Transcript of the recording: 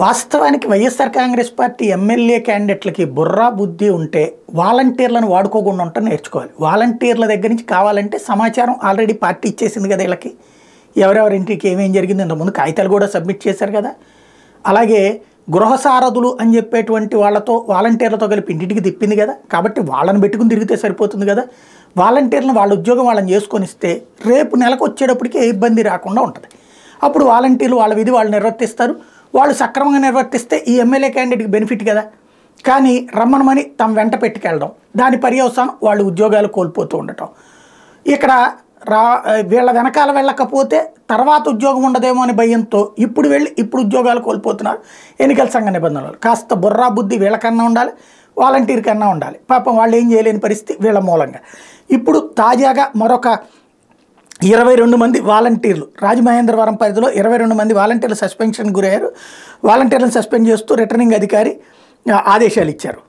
వాస్తవానికి YSR Congress party MLA క్యాండిడేట్లకి Borra బుద్ధి ఉంటే వాలంటీర్లను వాడుకోకుండా ఉంటే నేర్చుకోవాలి. వాలంటీర్ల దగ్గర నుంచి కావాలంటే సమాచారం ఆల్రెడీ పార్టీ ఇచ్చేసింది కదా వీళ్ళకి. ఎవరెవరింటికి ఏమేం జరిగింది ఇంతకుముందు కాగితాలు కూడా సబ్మిట్ చేశారు కదా. అలాగే గృహసారథులు అని చెప్పేటువంటి వాళ్ళతో వాలంటీర్లతో కలిపి ఇంటికి తిప్పింది కదా. కాబట్టి వాళ్ళని పెట్టుకుని తిరిగితే సరిపోతుంది కదా. వాలంటీర్లను వాళ్ళ ఉద్యోగం వాళ్ళని చేసుకొని ఇస్తే రేపు నెలకు వచ్చేటప్పటికి ఏ ఇబ్బంది రాకుండా ఉంటుంది. అప్పుడు వాలంటీర్లు వాళ్ళ విధి వాళ్ళు నిర్వర్తిస్తారు. వాళ్ళు సక్రమంగా నిర్వర్తిస్తే ఈ ఎమ్మెల్యే క్యాండిడేట్కి బెనిఫిట్ కదా. కానీ రమ్మనమని తమ వెంట పెట్టుకెళ్ళడం, దాని పర్యవసానం వాళ్ళు ఉద్యోగాలు కోల్పోతూ ఉండటం. ఇక్కడ వీళ్ళ వెనకాల వెళ్ళకపోతే తర్వాత ఉద్యోగం ఉండదేమో అని భయంతో ఇప్పుడు వెళ్ళి ఇప్పుడు ఉద్యోగాలు కోల్పోతున్నారు. ఎన్నికల సంఘ నిబంధనలు కాస్త బుర్రా బుద్ధి వీళ్ళకన్నా ఉండాలి, వాలంటీర్ కన్నా ఉండాలి. పాపం వాళ్ళు ఏం చేయలేని పరిస్థితి వీళ్ళ మూలంగా. ఇప్పుడు తాజాగా మరొక 22 మంది వాలంటీర్లు రాజమహేంద్రవరం పరిధిలో 22 మంది వాలంటీర్లు సస్పెన్షన్ గురయ్యారు. వాలంటీర్లను సస్పెండ్ చేస్తూ రిటర్నింగ్ అధికారి ఆదేశాలు ఇచ్చారు.